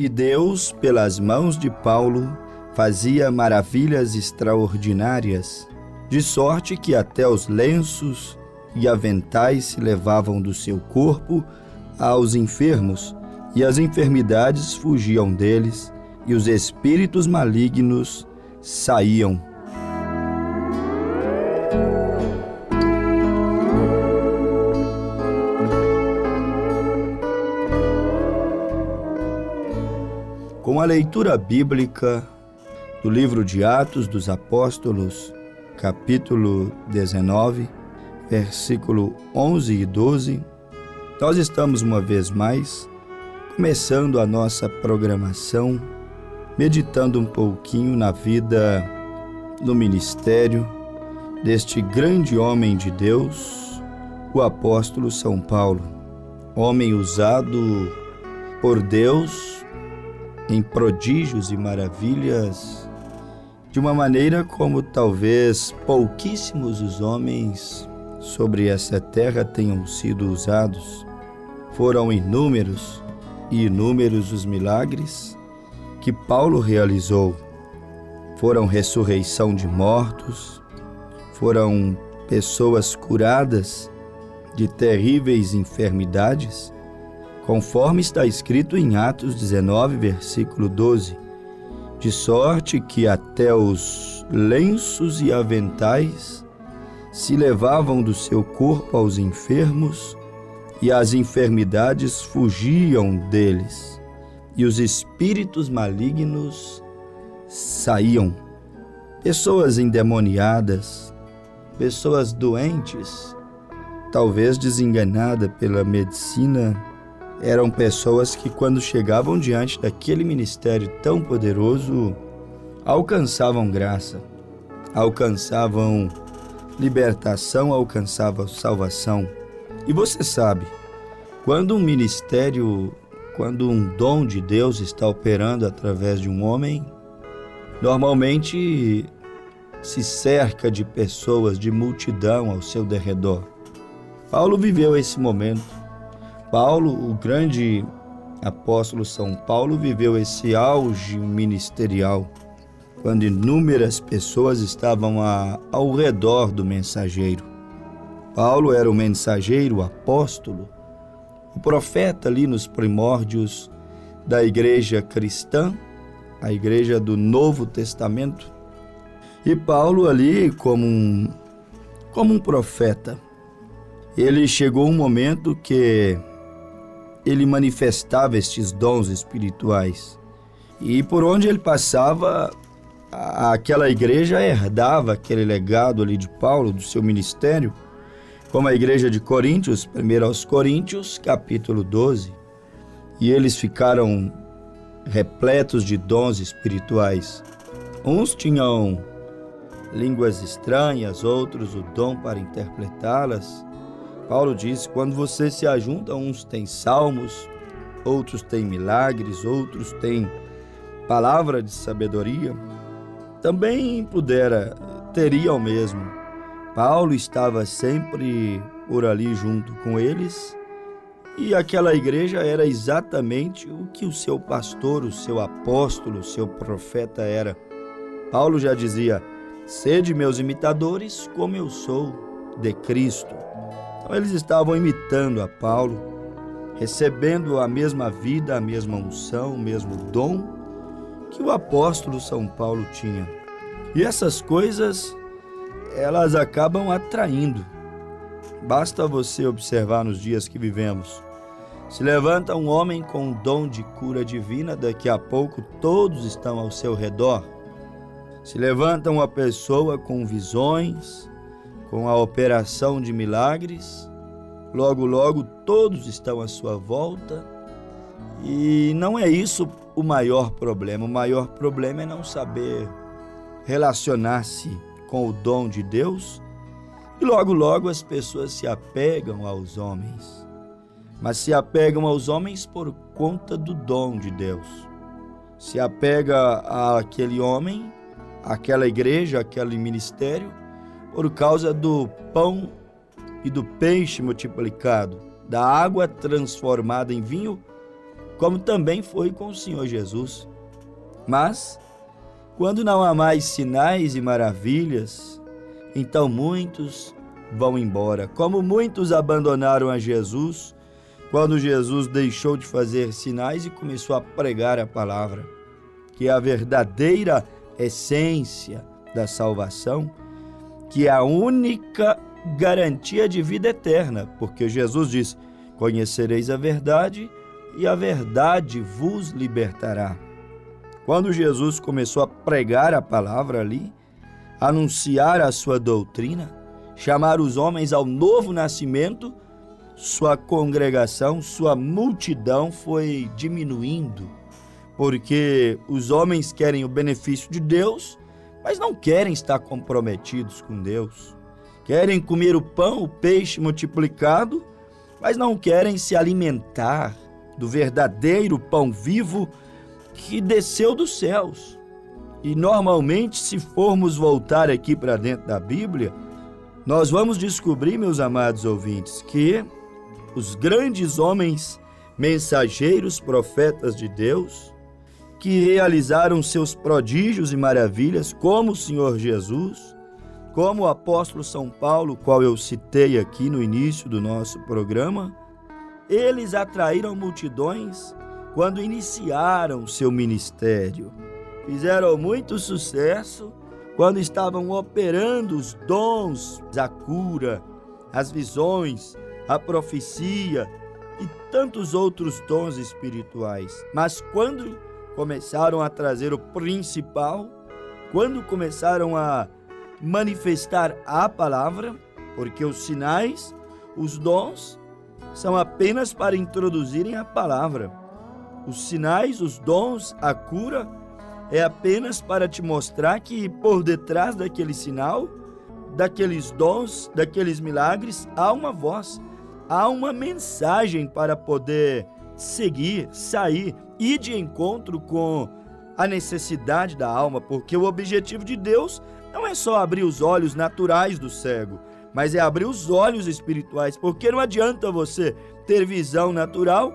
E Deus, pelas mãos de Paulo, fazia maravilhas extraordinárias, de sorte que até os lenços e aventais se levavam do seu corpo aos enfermos, e as enfermidades fugiam deles, e os espíritos malignos saíam. Com a leitura bíblica do livro de Atos dos Apóstolos, capítulo 19, versículo 11 e 12, nós estamos uma vez mais começando a nossa programação, meditando um pouquinho na vida, no ministério deste grande homem de Deus, o apóstolo São Paulo, homem usado por Deus em prodígios e maravilhas, de uma maneira como talvez pouquíssimos os homens sobre essa terra tenham sido usados. Foram inúmeros e inúmeros os milagres que Paulo realizou. Foram ressurreição de mortos, foram pessoas curadas de terríveis enfermidades, conforme está escrito em Atos 19, versículo 12, de sorte que até os lenços e aventais se levavam do seu corpo aos enfermos, e as enfermidades fugiam deles, e os espíritos malignos saíam. Pessoas endemoniadas, pessoas doentes, talvez desenganadas pela medicina, eram pessoas que, quando chegavam diante daquele ministério tão poderoso, alcançavam graça, alcançavam libertação, alcançavam salvação. E você sabe, quando um ministério, quando um dom de Deus está operando através de um homem, normalmente se cerca de pessoas, de multidão ao seu derredor. Paulo viveu esse momento. Paulo, o grande apóstolo São Paulo, viveu esse auge ministerial, quando inúmeras pessoas estavam ao redor do mensageiro. Paulo era o mensageiro, o apóstolo, o profeta ali nos primórdios da igreja cristã, a igreja do Novo Testamento. E Paulo ali, como um profeta, ele chegou um momento que ele manifestava estes dons espirituais. E por onde ele passava, aquela igreja herdava aquele legado ali de Paulo, do seu ministério, como a igreja de Coríntios, 1 aos Coríntios, capítulo 12. E eles ficaram repletos de dons espirituais. Uns tinham línguas estranhas, outros o dom para interpretá-las. Paulo diz, quando vocês se ajuntam, uns têm salmos, outros têm milagres, outros têm palavra de sabedoria. Também teria o mesmo. Paulo estava sempre por ali junto com eles, e aquela igreja era exatamente o que o seu pastor, o seu apóstolo, o seu profeta era. Paulo já dizia, sede meus imitadores, como eu sou de Cristo. Então eles estavam imitando a Paulo, recebendo a mesma vida, a mesma unção, o mesmo dom que o apóstolo São Paulo tinha. E essas coisas, elas acabam atraindo. Basta você observar nos dias que vivemos. Se levanta um homem com um dom de cura divina, daqui a pouco todos estão ao seu redor. Se levanta uma pessoa com visões, com a operação de milagres, logo, logo todos estão à sua volta. E não é isso o maior problema. O maior problema é não saber relacionar-se com o dom de Deus. E logo, logo as pessoas se apegam aos homens. Mas se apegam aos homens por conta do dom de Deus. Se apega àquele homem, àquela igreja, àquele ministério, por causa do pão e do peixe multiplicado, da água transformada em vinho como também foi com o Senhor Jesus. Mas, quando não há mais sinais e maravilhas, então muitos vão embora. Como muitos abandonaram a Jesus, quando Jesus deixou de fazer sinais e começou a pregar a palavra, que é a verdadeira essência da salvação, que é a única garantia de vida eterna, porque Jesus diz: conhecereis a verdade e a verdade vos libertará. Quando Jesus começou a pregar a palavra ali, anunciar a sua doutrina, chamar os homens ao novo nascimento, sua congregação, sua multidão foi diminuindo, porque os homens querem o benefício de Deus, mas não querem estar comprometidos com Deus. Querem comer o pão, o peixe multiplicado, mas não querem se alimentar do verdadeiro pão vivo que desceu dos céus. E normalmente, se formos voltar aqui para dentro da Bíblia, nós vamos descobrir, meus amados ouvintes, que os grandes homens, mensageiros, profetas de Deus, que realizaram seus prodígios e maravilhas, como o Senhor Jesus, como o apóstolo São Paulo, qual eu citei aqui no início do nosso programa, eles atraíram multidões quando iniciaram seu ministério. Fizeram muito sucesso quando estavam operando os dons, a cura, as visões, a profecia e tantos outros dons espirituais. Mas quando começaram a trazer o principal, quando começaram a manifestar a palavra, porque os sinais, os dons, são apenas para introduzirem a palavra. Os sinais, os dons, a cura, é apenas para te mostrar que por detrás daquele sinal, daqueles dons, daqueles milagres, há uma voz, há uma mensagem para poder seguir, sair, ir de encontro com a necessidade da alma, porque o objetivo de Deus não é só abrir os olhos naturais do cego, mas é abrir os olhos espirituais, porque não adianta você ter visão natural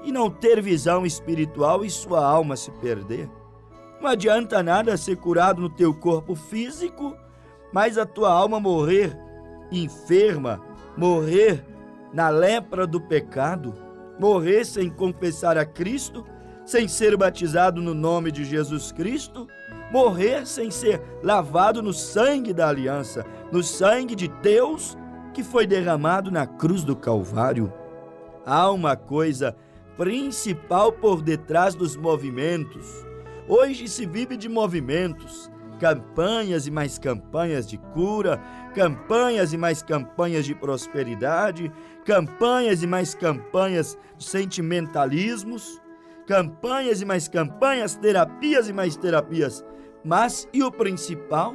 e não ter visão espiritual e sua alma se perder. Não adianta nada ser curado no teu corpo físico, mas a tua alma morrer enferma, morrer na lepra do pecado, morrer sem confessar a Cristo, sem ser batizado no nome de Jesus Cristo, morrer sem ser lavado no sangue da aliança, no sangue de Deus que foi derramado na cruz do Calvário. Há uma coisa principal por detrás dos movimentos. Hoje se vive de movimentos, campanhas e mais campanhas de cura, campanhas e mais campanhas de prosperidade, campanhas e mais campanhas de sentimentalismos, campanhas e mais campanhas, terapias e mais terapias. Mas e o principal?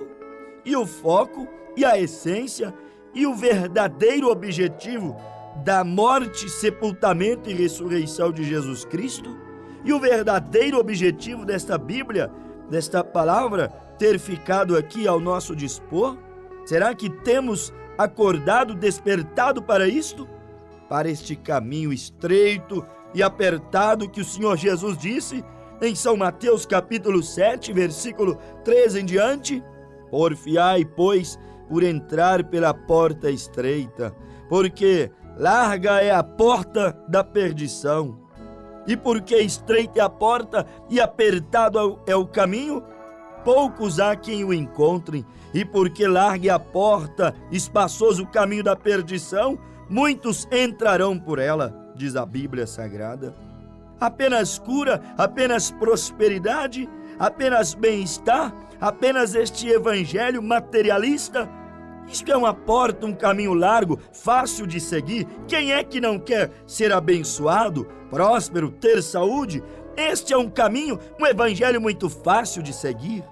E o foco? E a essência? E o verdadeiro objetivo da morte, sepultamento e ressurreição de Jesus Cristo? E o verdadeiro objetivo desta Bíblia, desta palavra, ter ficado aqui ao nosso dispor? Será que temos acordado, despertado para isto? Para este caminho estreito e apertado que o Senhor Jesus disse em São Mateus capítulo 7, versículo 13 em diante? Porfiai, pois, por entrar pela porta estreita, porque larga é a porta da perdição. E porque estreita é a porta e apertado é o caminho, poucos há quem o encontrem. E porque larga é a porta, espaçoso o caminho da perdição, muitos entrarão por ela, diz a Bíblia Sagrada. Apenas cura, apenas prosperidade, apenas bem-estar, apenas este evangelho materialista? Isto é uma porta, um caminho largo, fácil de seguir. Quem é que não quer ser abençoado, próspero, ter saúde? Este é um caminho, um evangelho muito fácil de seguir.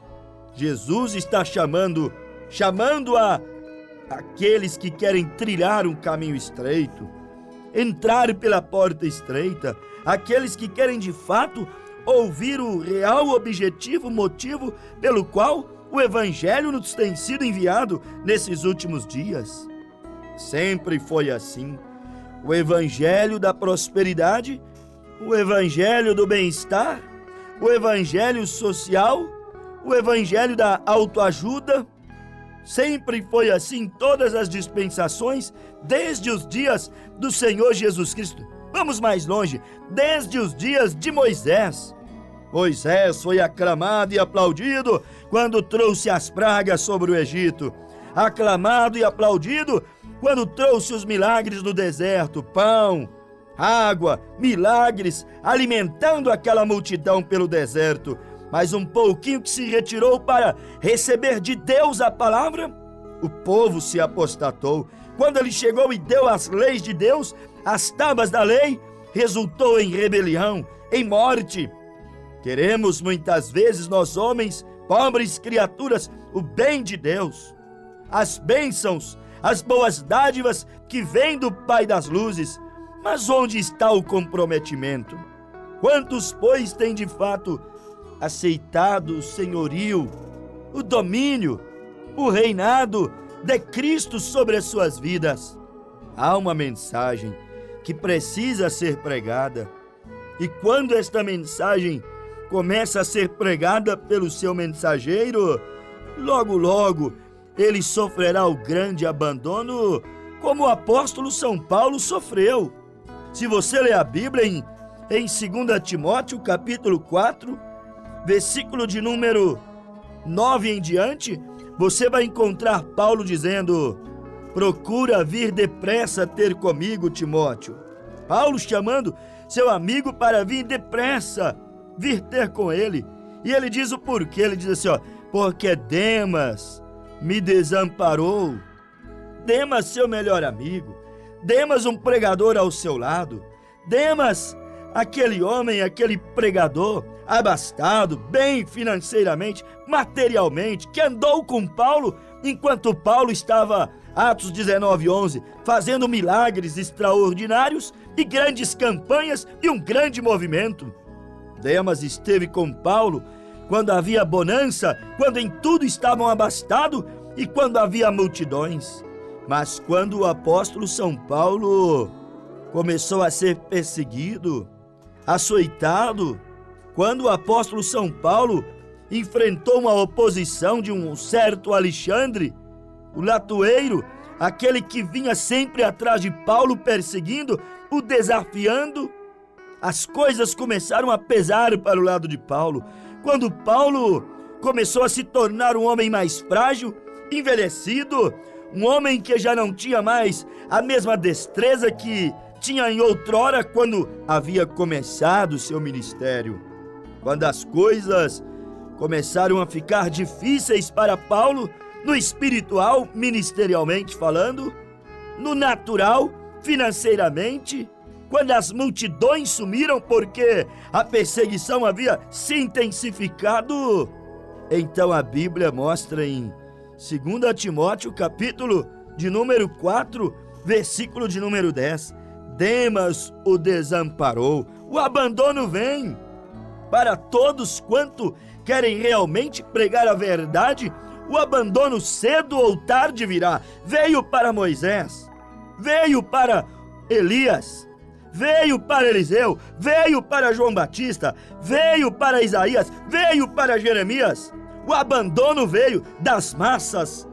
Jesus está chamando a aqueles que querem trilhar um caminho estreito, entrar pela porta estreita, aqueles que querem de fato ouvir o real objetivo, motivo pelo qual o Evangelho nos tem sido enviado nesses últimos dias. Sempre foi assim. O Evangelho da prosperidade, o evangelho do bem-estar, o evangelho social, o evangelho da autoajuda. Sempre foi assim em todas as dispensações, desde os dias do Senhor Jesus Cristo. Vamos mais longe, desde os dias de Moisés. Moisés foi aclamado e aplaudido quando trouxe as pragas sobre o Egito. Aclamado e aplaudido quando trouxe os milagres do deserto, pão, água, milagres, alimentando aquela multidão pelo deserto. Mas um pouquinho que se retirou para receber de Deus a palavra, o povo se apostatou. Quando ele chegou e deu as leis de Deus, as tábuas da lei, resultou em rebelião, em morte. Queremos muitas vezes, nós homens, pobres criaturas, o bem de Deus, as bênçãos, as boas dádivas que vêm do Pai das luzes. Mas onde está o comprometimento? Quantos, pois, têm de fato aceitado o senhorio, o domínio, o reinado de Cristo sobre as suas vidas? Há uma mensagem que precisa ser pregada, e quando esta mensagem começa a ser pregada pelo seu mensageiro, logo, logo, ele sofrerá o grande abandono, como o apóstolo São Paulo sofreu. Se você ler a Bíblia em 2 Timóteo, capítulo 4, versículo de número 9 em diante, você vai encontrar Paulo dizendo: procura vir depressa ter comigo, Timóteo. Paulo chamando seu amigo para vir depressa, vir ter com ele. E ele diz o porquê, ele diz assim, porque Demas me desamparou. Demas, seu melhor amigo. Demas, um pregador ao seu lado. Demas, aquele homem, aquele pregador, abastado, bem financeiramente, materialmente, que andou com Paulo enquanto Paulo estava, Atos 19:11, fazendo milagres extraordinários e grandes campanhas e um grande movimento. Demas esteve com Paulo quando havia bonança, quando em tudo estavam abastados e quando havia multidões. Mas quando o apóstolo São Paulo começou a ser perseguido, açoitado, quando o apóstolo São Paulo enfrentou uma oposição de um certo Alexandre, o latoeiro, aquele que vinha sempre atrás de Paulo perseguindo, o desafiando, as coisas começaram a pesar para o lado de Paulo. Quando Paulo começou a se tornar um homem mais frágil, envelhecido, um homem que já não tinha mais a mesma destreza que tinha em outrora quando havia começado seu ministério. Quando as coisas começaram a ficar difíceis para Paulo, no espiritual, ministerialmente falando, no natural, financeiramente, quando as multidões sumiram porque a perseguição havia se intensificado, então a Bíblia mostra em 2 Timóteo, capítulo de número 4, versículo de número 10, Demas o desamparou. O abandono vem para todos quanto querem realmente pregar a verdade. O abandono cedo ou tarde virá. Veio para Moisés, veio para Elias, veio para Eliseu, veio para João Batista, veio para Isaías, veio para Jeremias. O abandono veio das massas,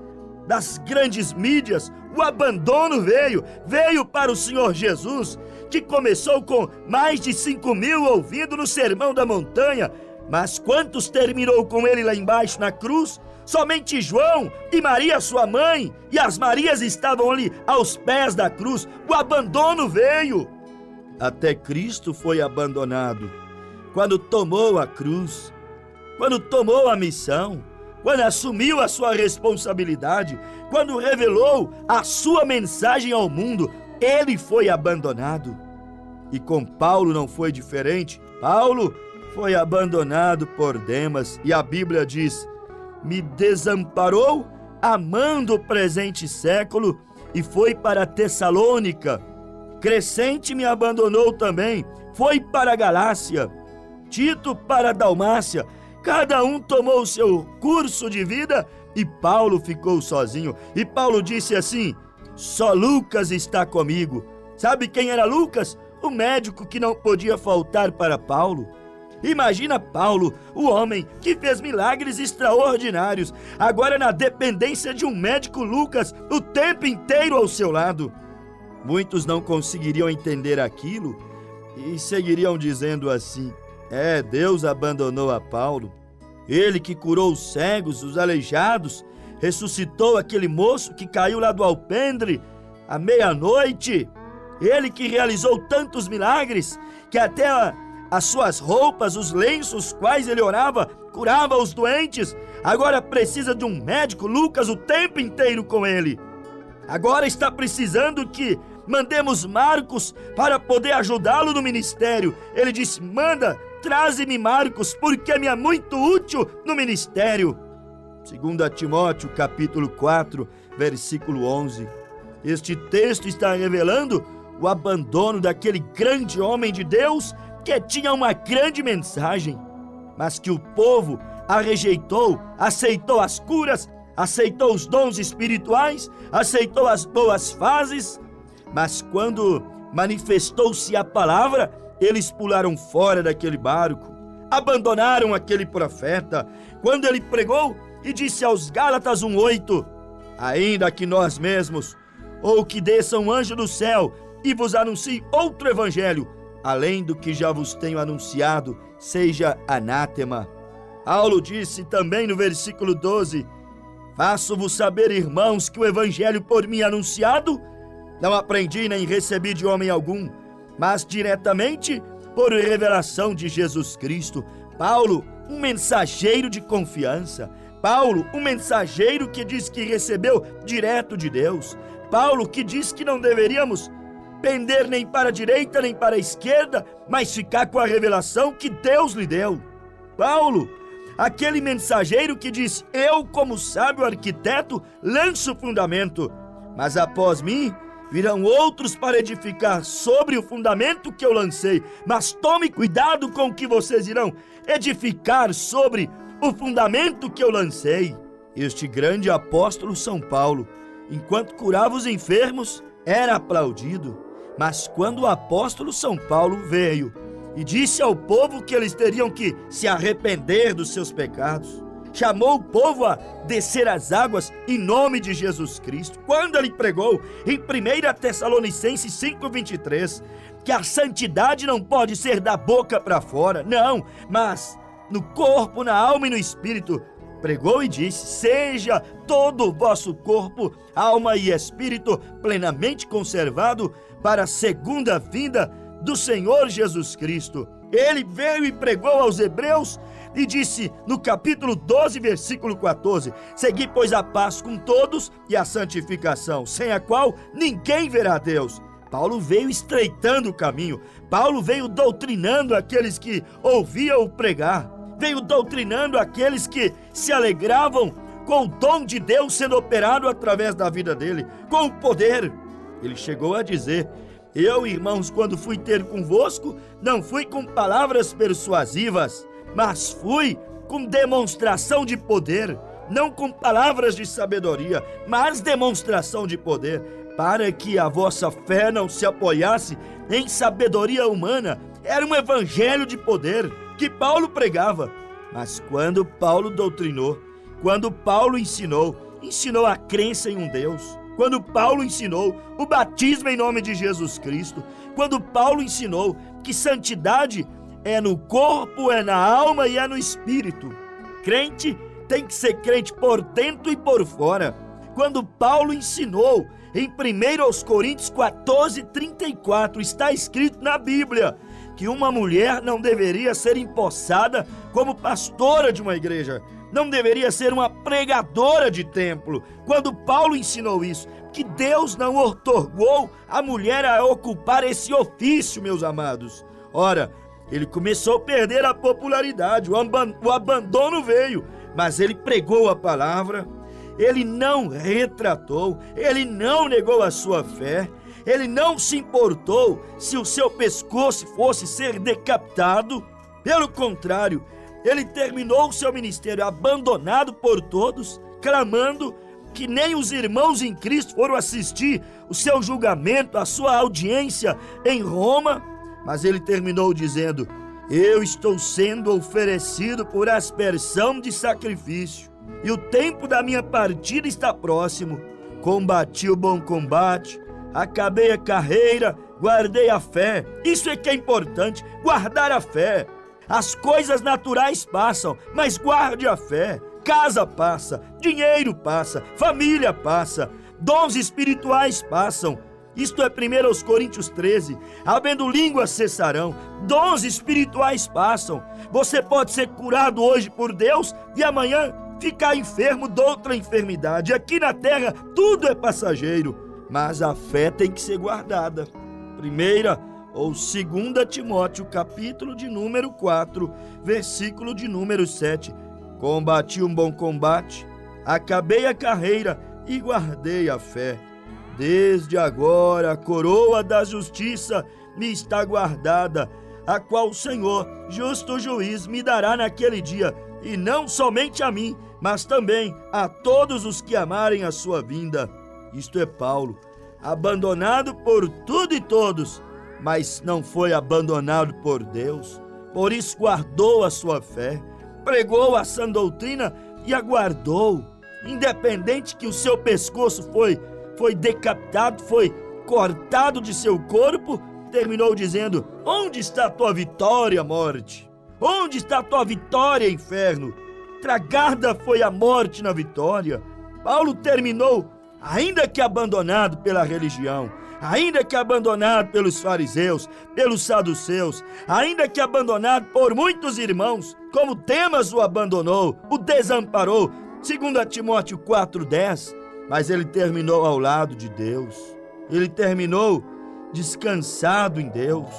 das grandes mídias. O abandono veio para o Senhor Jesus, que começou com mais de 5.000 ouvindo no Sermão da Montanha. Mas quantos terminou com ele lá embaixo na cruz? Somente João e Maria, sua mãe, e as Marias estavam ali aos pés da cruz. O abandono veio. Até Cristo foi abandonado quando tomou a cruz, quando tomou a missão, quando assumiu a sua responsabilidade, quando revelou a sua mensagem ao mundo. Ele foi abandonado. E com Paulo não foi diferente. Paulo foi abandonado por Demas, e a Bíblia diz: me desamparou amando o presente século e foi para Tessalônica. Crescente me abandonou também, foi para a Galácia. Tito para a Dalmácia. Cada um tomou o seu curso de vida e Paulo ficou sozinho. E Paulo disse assim: só Lucas está comigo. Sabe quem era Lucas? o médico que não podia faltar para Paulo. Imagina Paulo, o homem que fez milagres extraordinários, agora na dependência de um médico Lucas o tempo inteiro ao seu lado. Muitos não conseguiriam entender aquilo e seguiriam dizendo assim: Deus abandonou a Paulo. Ele que curou os cegos, os aleijados, ressuscitou aquele moço que caiu lá do alpendre à meia-noite. Ele que realizou tantos milagres que até as suas roupas, os lenços quais ele orava, curava os doentes, agora precisa de um médico Lucas o tempo inteiro com ele. Agora está precisando que mandemos Marcos para poder ajudá-lo no ministério. Ele disse: manda, traze-me Marcos, porque me é muito útil no ministério. 2 Timóteo capítulo 4, versículo 11. Este texto está revelando o abandono daquele grande homem de Deus que tinha uma grande mensagem, mas que o povo a rejeitou, aceitou as curas, aceitou os dons espirituais, aceitou as boas fases, mas quando manifestou-se a palavra, eles pularam fora daquele barco, abandonaram aquele profeta. Quando ele pregou e disse aos Gálatas 1:8, ainda que nós mesmos, ou que desça um anjo do céu e vos anuncie outro evangelho, além do que já vos tenho anunciado, seja anátema. Paulo disse também no versículo 12, faço-vos saber, irmãos, que o evangelho por mim anunciado, não aprendi nem recebi de homem algum, mas diretamente por revelação de Jesus Cristo. Paulo, um mensageiro de confiança. Paulo, um mensageiro que diz que recebeu direto de Deus. Paulo, que diz que não deveríamos pender nem para a direita nem para a esquerda, mas ficar com a revelação que Deus lhe deu. Paulo, aquele mensageiro que diz: eu, como sábio arquiteto, lanço o fundamento, mas após mim virão outros para edificar sobre o fundamento que eu lancei. Mas tome cuidado com o que vocês irão edificar sobre o fundamento que eu lancei. Este grande apóstolo São Paulo, enquanto curava os enfermos, era aplaudido. Mas quando o apóstolo São Paulo veio e disse ao povo que eles teriam que se arrepender dos seus pecados, chamou o povo a descer as águas em nome de Jesus Cristo. Quando ele pregou em 1 Tessalonicenses 5:23, que a santidade não pode ser da boca para fora, não, mas no corpo, na alma e no espírito, pregou e disse: seja todo o vosso corpo, alma e espírito plenamente conservado para a segunda vinda do Senhor Jesus Cristo. Ele veio e pregou aos hebreus e disse no capítulo 12, versículo 14, segui, pois, a paz com todos e a santificação, sem a qual ninguém verá Deus. Paulo veio estreitando o caminho. Paulo veio doutrinando aqueles que ouviam pregar, veio doutrinando aqueles que se alegravam com o dom de Deus sendo operado através da vida dele, com o poder. Ele chegou a dizer: eu, irmãos, quando fui ter convosco, não fui com palavras persuasivas, mas fui com demonstração de poder, não com palavras de sabedoria, mas demonstração de poder, para que a vossa fé não se apoiasse em sabedoria humana. Era um evangelho de poder que Paulo pregava. Mas quando Paulo doutrinou, quando Paulo ensinou a crença em um Deus, quando Paulo ensinou o batismo em nome de Jesus Cristo, quando Paulo ensinou que santidade é no corpo, é na alma e é no espírito. Crente tem que ser crente por dentro e por fora. Quando Paulo ensinou em 1 Coríntios 14:34, está escrito na Bíblia que uma mulher não deveria ser empossada como pastora de uma igreja, não deveria ser uma pregadora de templo. Quando Paulo ensinou isso, que Deus não outorgou a mulher a ocupar esse ofício, meus amados. Ora, ele começou a perder a popularidade, o abandono veio, mas ele pregou a palavra, ele não retratou, ele não negou a sua fé, ele não se importou se o seu pescoço fosse ser decapitado. Pelo contrário, ele terminou o seu ministério abandonado por todos, clamando que nem os irmãos em Cristo foram assistir o seu julgamento, a sua audiência em Roma, mas ele terminou dizendo: eu estou sendo oferecido por aspersão de sacrifício, e o tempo da minha partida está próximo. Combati o bom combate, acabei a carreira, guardei a fé. Isso é que é importante, guardar a fé. As coisas naturais passam, mas guarde a fé. Casa passa, dinheiro passa, família passa, dons espirituais passam. Isto é 1 Coríntios 13. Havendo línguas cessarão, dons espirituais passam. Você pode ser curado hoje por Deus e amanhã ficar enfermo de outra enfermidade. Aqui na terra tudo é passageiro, mas a fé tem que ser guardada. 1 ou 2 Timóteo, capítulo de número 4, versículo de número 7. Combati um bom combate, acabei a carreira e guardei a fé. Desde agora a coroa da justiça me está guardada, a qual o Senhor, justo juiz, me dará naquele dia, e não somente a mim, mas também a todos os que amarem a sua vinda. Isto é Paulo, abandonado por tudo e todos, mas não foi abandonado por Deus. Por isso guardou a sua fé, pregou a sã doutrina e aguardou. Independente que o seu pescoço foi decapitado, foi cortado de seu corpo, terminou dizendo: onde está a tua vitória, morte? Onde está a tua vitória, inferno? Tragada foi a morte na vitória. Paulo terminou, ainda que abandonado pela religião, ainda que abandonado pelos fariseus, pelos saduceus, ainda que abandonado por muitos irmãos, como Demas o abandonou, o desamparou, 2 Timóteo 4,10, mas ele terminou ao lado de Deus. Ele terminou descansado em Deus,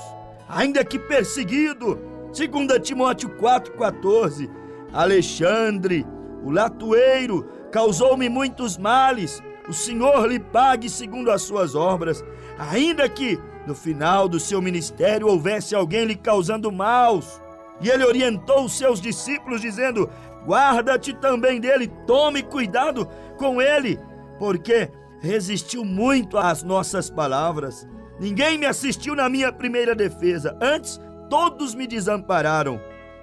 ainda que perseguido. 2 Timóteo 4,14, Alexandre, o latoeiro, causou-me muitos males, o Senhor lhe pague segundo as suas obras. Ainda que no final do seu ministério houvesse alguém lhe causando maus, e ele orientou os seus discípulos dizendo: guarda-te também dele, tome cuidado com ele, porque resistiu muito às nossas palavras. Ninguém me assistiu na minha primeira defesa, antes todos me desampararam.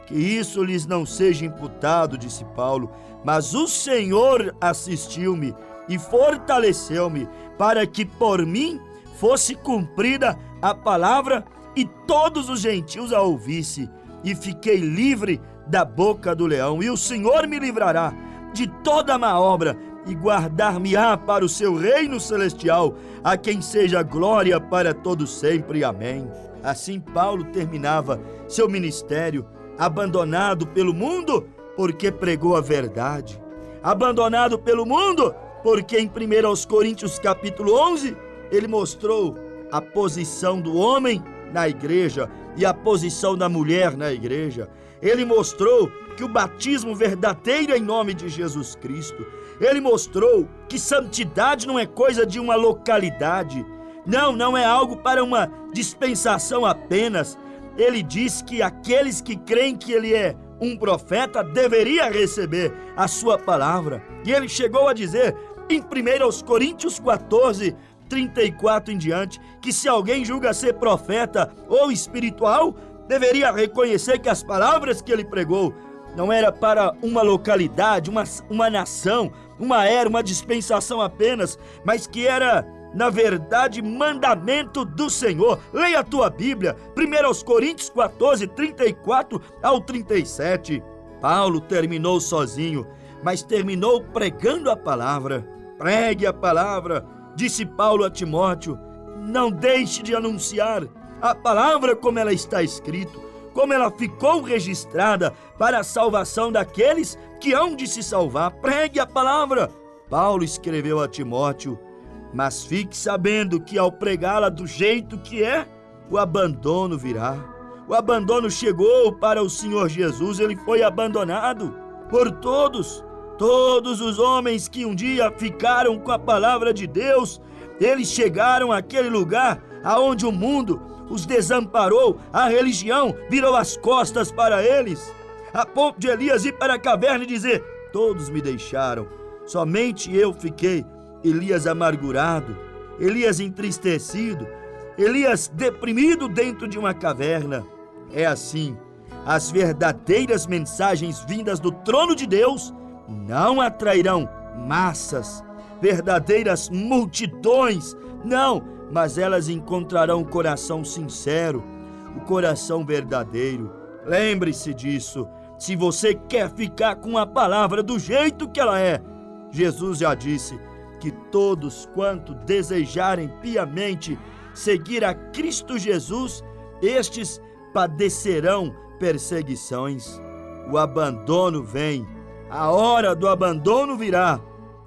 Que isso lhes não seja imputado, disse Paulo, mas o Senhor assistiu-me e fortaleceu-me, para que por mim fosse cumprida a palavra e todos os gentios a ouvissem. E fiquei livre da boca do leão, e o Senhor me livrará de toda má obra e guardar-me-á para o seu reino celestial, a quem seja glória para todos sempre. Amém. Assim Paulo terminava seu ministério, abandonado pelo mundo porque pregou a verdade, abandonado pelo mundo porque em 1 Coríntios capítulo 11 ele mostrou a posição do homem na igreja e a posição da mulher na igreja. Ele mostrou que o batismo verdadeiro é em nome de Jesus Cristo. Ele mostrou que santidade não é coisa de uma localidade. Não é algo para uma dispensação apenas. Ele diz que aqueles que creem que ele é um profeta deveria receber a sua palavra. E ele chegou a dizer em 1 Coríntios 14, 34 em diante, que se alguém julga ser profeta ou espiritual, deveria reconhecer que as palavras que ele pregou não era para uma localidade, uma nação, uma era, uma dispensação apenas, mas que era, na verdade, mandamento do Senhor. Leia a tua Bíblia, 1 Coríntios 14, 34 ao 37. Paulo terminou sozinho, mas terminou pregando a palavra. Pregue a palavra, disse Paulo a Timóteo. Não deixe de anunciar a palavra como ela está escrita, como ela ficou registrada para a salvação daqueles que hão de se salvar. Pregue a palavra. Paulo escreveu a Timóteo: mas fique sabendo que ao pregá-la do jeito que é, o abandono virá. O abandono chegou para o Senhor Jesus, ele foi abandonado por todos os homens que um dia ficaram com a palavra de Deus. Eles chegaram àquele lugar aonde o mundo os desamparou, a religião virou as costas para eles, a ponto de Elias ir para a caverna e dizer: todos me deixaram, Somente eu fiquei Elias amargurado, Elias entristecido, Elias deprimido dentro de uma caverna. É assim, as verdadeiras mensagens vindas do trono de Deus não atrairão massas, verdadeiras multidões, não, mas elas encontrarão o coração sincero, o coração verdadeiro. Lembre-se disso. Se você quer ficar com a palavra do jeito que ela é, Jesus já disse que todos quanto desejarem piamente seguir a Cristo Jesus, estes padecerão perseguições. O abandono vem, a hora do abandono virá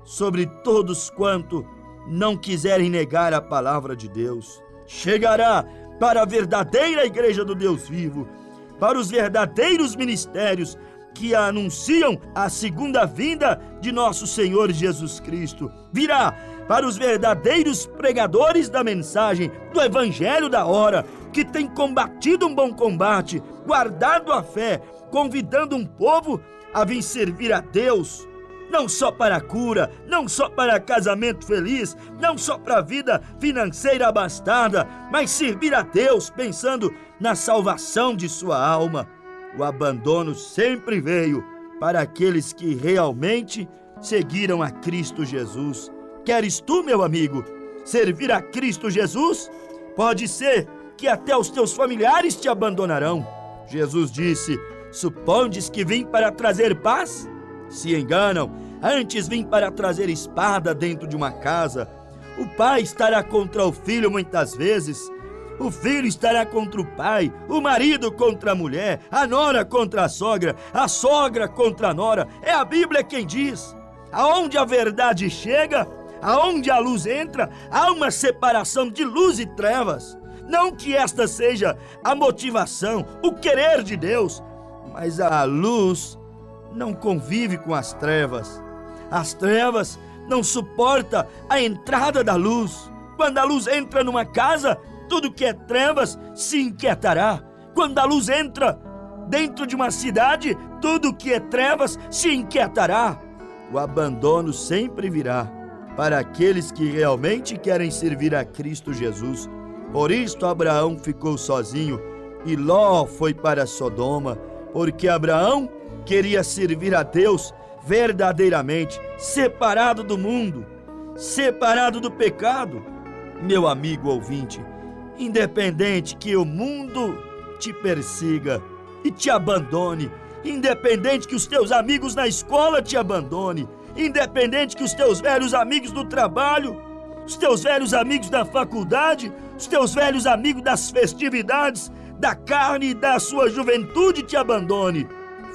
sobre todos quanto não quiserem negar a palavra de Deus. Chegará para a verdadeira igreja do Deus vivo, para os verdadeiros ministérios que anunciam a segunda vinda de nosso Senhor Jesus Cristo. Virá para os verdadeiros pregadores da mensagem, do evangelho da hora, que têm combatido um bom combate, guardado a fé, convidando um povo a vir servir a Deus, não só para a cura, não só para casamento feliz, não só para a vida financeira abastada, mas servir a Deus pensando na salvação de sua alma. O abandono sempre veio para aqueles que realmente seguiram a Cristo Jesus. Queres tu, meu amigo, servir a Cristo Jesus? Pode ser que até os teus familiares te abandonarão. Jesus disse: supondes que vim para trazer paz? Se enganam, antes vim para trazer espada dentro de uma casa. O pai estará contra o filho muitas vezes, o filho estará contra o pai, o marido contra a mulher, a nora contra a sogra contra a nora. É a Bíblia quem diz. Aonde a verdade chega, aonde a luz entra, há uma separação de luz e trevas. Não que esta seja a motivação, o querer de Deus, mas a luz não convive com as trevas. As trevas não suportam a entrada da luz. Quando a luz entra numa casa, tudo que é trevas se inquietará. Quando a luz entra dentro de uma cidade, tudo que é trevas se inquietará. O abandono sempre virá para aqueles que realmente querem servir a Cristo Jesus. Por isto Abraão ficou sozinho e Ló foi para Sodoma, porque Abraão queria servir a Deus verdadeiramente, separado do mundo, separado do pecado. Meu amigo ouvinte, independente que o mundo te persiga e te abandone, independente que os teus amigos na escola te abandone, independente que os teus velhos amigos do trabalho, os teus velhos amigos da faculdade, os teus velhos amigos das festividades, da carne e da sua juventude te abandone,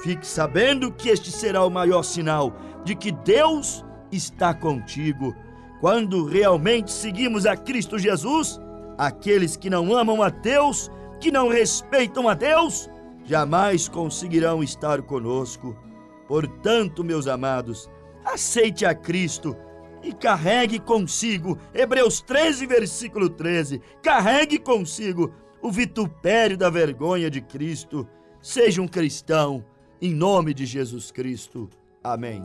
fique sabendo que este será o maior sinal de que Deus está contigo. Quando realmente seguimos a Cristo Jesus, aqueles que não amam a Deus, que não respeitam a Deus, jamais conseguirão estar conosco. Portanto, meus amados, aceite a Cristo e carregue consigo, Hebreus 13, versículo 13, carregue consigo o vitupério da vergonha de Cristo. Seja um cristão, em nome de Jesus Cristo. Amém.